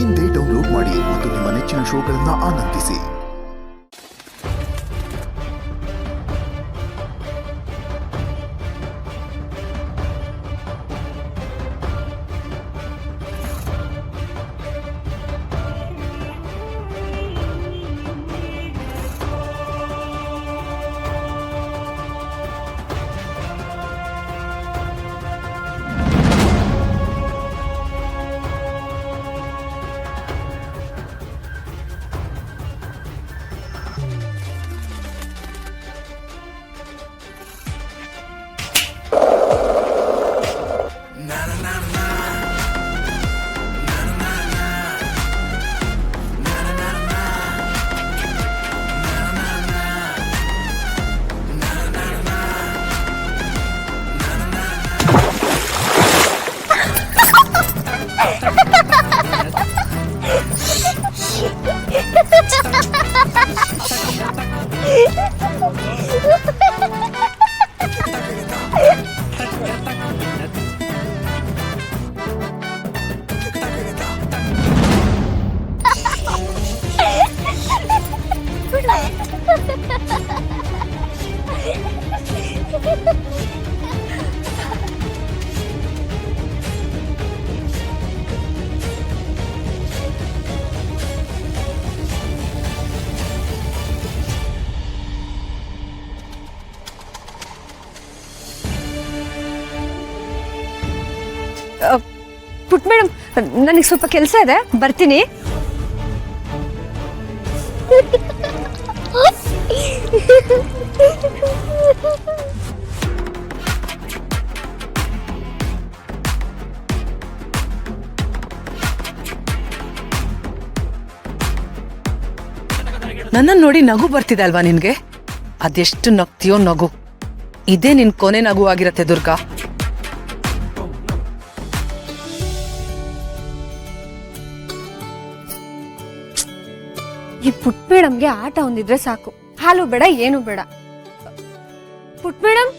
ಇಂದೇ ಡೌನ್ಲೋಡ್ ಮಾಡಿ ಮತ್ತು ನಿಮ್ಮ ನೆಚ್ಚಿನ ಶೋಗಳನ್ನು ಆನಂದಿಸಿ. ಪುಟ್ ಮೇಡಮ್, ನನಗೆ ಸ್ವಲ್ಪ ಕೆಲಸ ಇದೆ, ಬರ್ತೀನಿ. ನನ್ನನ್ನು ನೋಡಿ ನಗು ಬರ್ತಿದೆ ಅಲ್ವಾ ನಿನ್ಗೆ? ಅದೆಷ್ಟು ನಗ್ತೀಯೋ ನಗು. ಇದೇ ನಿನ್ ಕೊನೆ ನಗು ಆಗಿರತ್ತೆ ದುರ್ಗಾ. ಈ ಪುಟ್ ಮೇಡಮ್ಗೆ ಆಟ ಒಂದಿದ್ರೆ ಸಾಕು, ಹಾಲು ಬೇಡ, ಏನು ಬೇಡ. ಪುಟ್ ಮೇಡಮ್,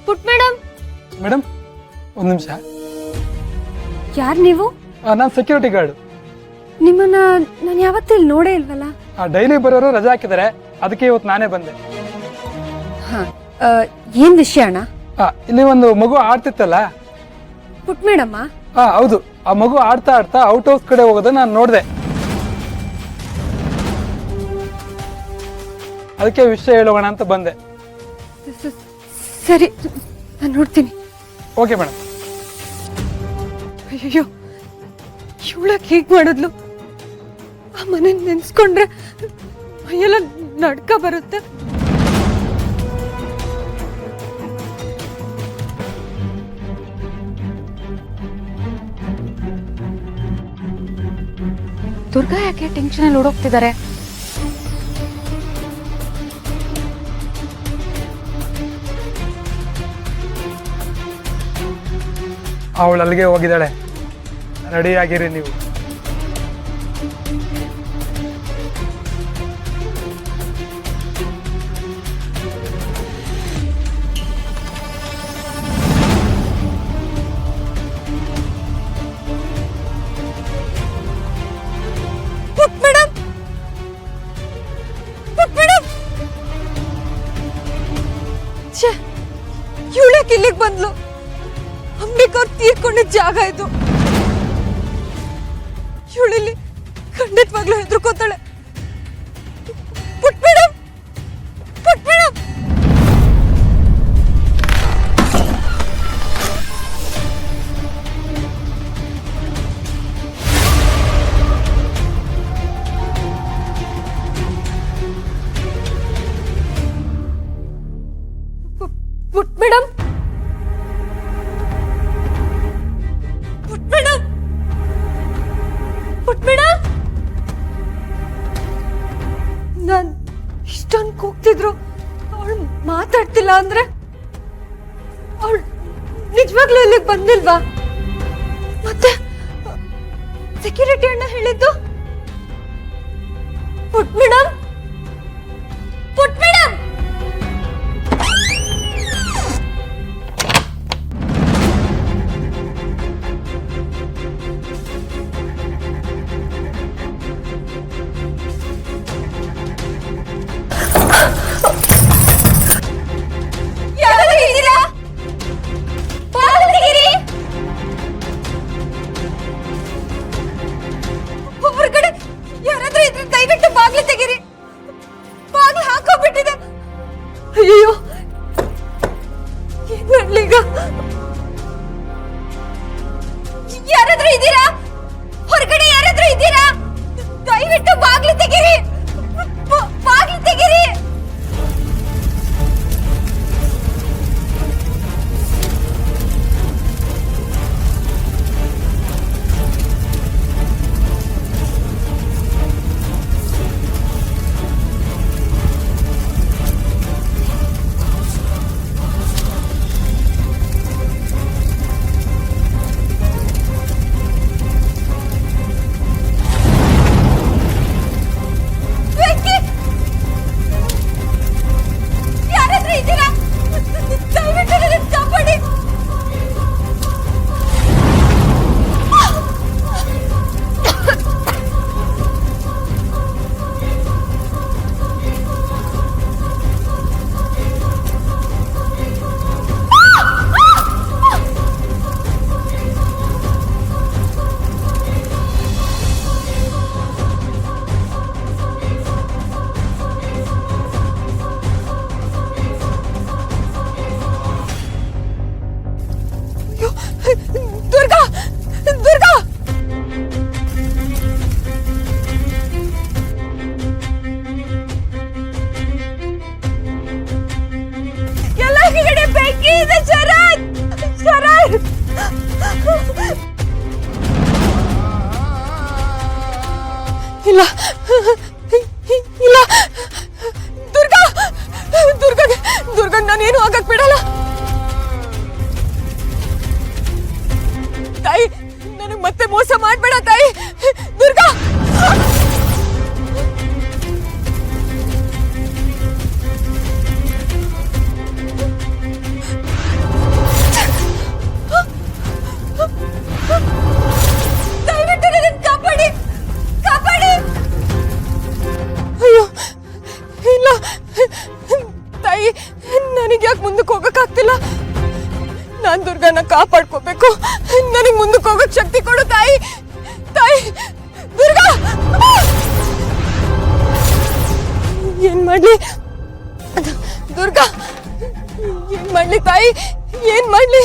ಪುಟ್ ಮೇಡಮ್. ಮೇಡಮ್, ಒಂದು ನಿಮಿಷ. ಯಾರು ನೀವು? ನಾನು ಸೆಕ್ಯೂರಿಟಿ ಗಾರ್ಡ್. ನಿಮ್ಮನ್ನ ನಾನು ಯಾವತ್ತೂ ಇಲ್ಲಿ ನೋಡೇ ಇಲ್ವಲ್ಲ. ಡೈಲಿ ಬರೋರು ರಜಾ ಹಾಕಿದ್ದಾರೆ, ಅದಕ್ಕೆ ಇವತ್ತು ನಾನೇ ಬಂದೆ. ಹಾ, ಏನ್ ವಿಷಯ ಅಣ್ಣ? ಇಲ್ಲಿ ಒಂದು ಮಗು ಆಡ್ತಿತ್ತಲ್ಲ. ಪುಟ್ ಮೇಡಮ್ಮ? ಹೌದು. ಆ ಮಗು ಆಡ್ತಾ ಆಡ್ತಾ ಔಟ್ ಹೌಸ್ ಕಡೆ ಹೋಗೋದನ್ನ ನಾನು ನೋಡಿದೆ. ಅದಕ್ಕೆ ವಿಷಯ ಹೇಳೋಣ ಅಂತ ಬಂದೆ. ಸರಿ, ನಾನು ನೋಡ್ತೀನಿ. Okay madam. ಅಯ್ಯೋ, ಇವಳಕ್ಕೆ ಹೀಗೆ ಮಾಡಿದ್ಲು. ಆ ಮನೆ ನೆನ್ಸ್ಕೊಂಡ್ರೆ ಮೈಯೆಲ್ಲ ನಡ್ಕ ಬರುತ್ತೆ. ದುರ್ಗಾ ಯಾಕೆ ಟೆನ್ಷನ್ ಅಲ್ಲಿ ಓಡೋಗ್ತಿದ್ದಾರೆ? ಅವಳು ಅಲ್ಲಿಗೆ ಹೋಗಿದ್ದಾಳೆ. ರೆಡಿ ಆಗಿರಿ ನೀವು. ಇವಳಕ್ಕೆ ಇಲ್ಲಿಗೆ ಬಂದ್ಲು. ಅಂಬಿಕವ್ರು ತೀರ್ಕೊಂಡಿದ್ದ ಜಾಗ ಇದು. ಇವಳಿಲ್ಲಿ ಖಂಡಿತವಾಗ್ಲೂ ಹೆದರ್ಕೋತಾಳೆ. ಪುಟ್ ಮೇಡಮ್, ಪುಟ್ ಮೇಡಮ್. ಪುಟ್ ಮೇಡಮ್, ಪುಟ್ ಮೇಡಮ್, ಪುಟ್ ಮೇಡಮ್. ನಾನ್ ಇಷ್ಟೊಂದು ಕೂಗ್ತಿದ್ರು, ಅವಳು ಮಾತಾಡ್ತಿಲ್ಲ ಅಂದ್ರೆ ಅವಳು ನಿಜವಾಗ್ಲೂ ಇಲ್ಲಿಗೆ ಬಂದಿಲ್ವಾ? ಮತ್ತೆ ಸೆಕ್ಯೂರಿಟಿ ಅಣ್ಣ ಹೇಳಿದ್ದು ಪುಟ್ ಮೇಡಮ್, ಪುಟ್ ಮೇಡಮ್. ಇದ್ದೀರಾ? ಹೊರಗಡೆ ಯಾರಾದ್ರೂ ಇದ್ದೀರಾ? ದಯವಿಟ್ಟು ಬಾಗ್ಲು ತೆಗೀರಿ, ಬಾಗ್ಲು ತೆಗೀರಿ. ಯಾರಾದ್ರೂ ಇದ್ದೀರಾ? ದಯವಿಟ್ಟು ನನ್ನನ್ನು ಕಾಪಾಡಿ. ದುರ್ಗಾ, ದುರ್ಗಾ, ಎಲ್ಲ ಕಡೆ ಬೆಂಕಿ ಇದೆ. ಶರತ್, ಶರತ್, ಇಲ್ಲ ಇಲ್ಲ, ದುರ್ಗಾ, ದುರ್ಗಾ, ದುರ್ಗಾ, ನಾನೇನು ಆಗಕ್ ಬಿಡಲ್ಲ. ತಾಯಿ, ನನಗೆ ಮತ್ತೆ ಮೋಸ ಮಾಡ್ಬೇಡ ತಾಯಿ. ದುರ್ಗಾ, ದಯವಿಟ್ಟು ನನ್ನನ್ನು ಕಾಪಾಡಿ, ಕಾಪಾಡಿ. ಅಯ್ಯೋ ಇಲ್ಲ ತಾಯಿ, ನನಗೆ ಯಾಕೆ ಮುಂದಕ್ಕೆ ಹೋಗಕ್ಕಾಗ್ತಿಲ್ಲ? ನಾನ್ ದುರ್ಗಾನ ಕಾಪಾಡ್ಕೋಬೇಕು. ನನಗೆ ಮುಂದಕ್ಕೆ ಹೋಗಕ್ ಶಕ್ತಿ ಕೊಡು ತಾಯಿ. ತಾಯಿ, ದುರ್ಗಾ, ಏನ್ ಮಾಡ್ಲಿ? ದುರ್ಗಾ, ಏನ್ ಮಾಡ್ಲಿ ತಾಯಿ, ಏನ್ ಮಾಡ್ಲಿ?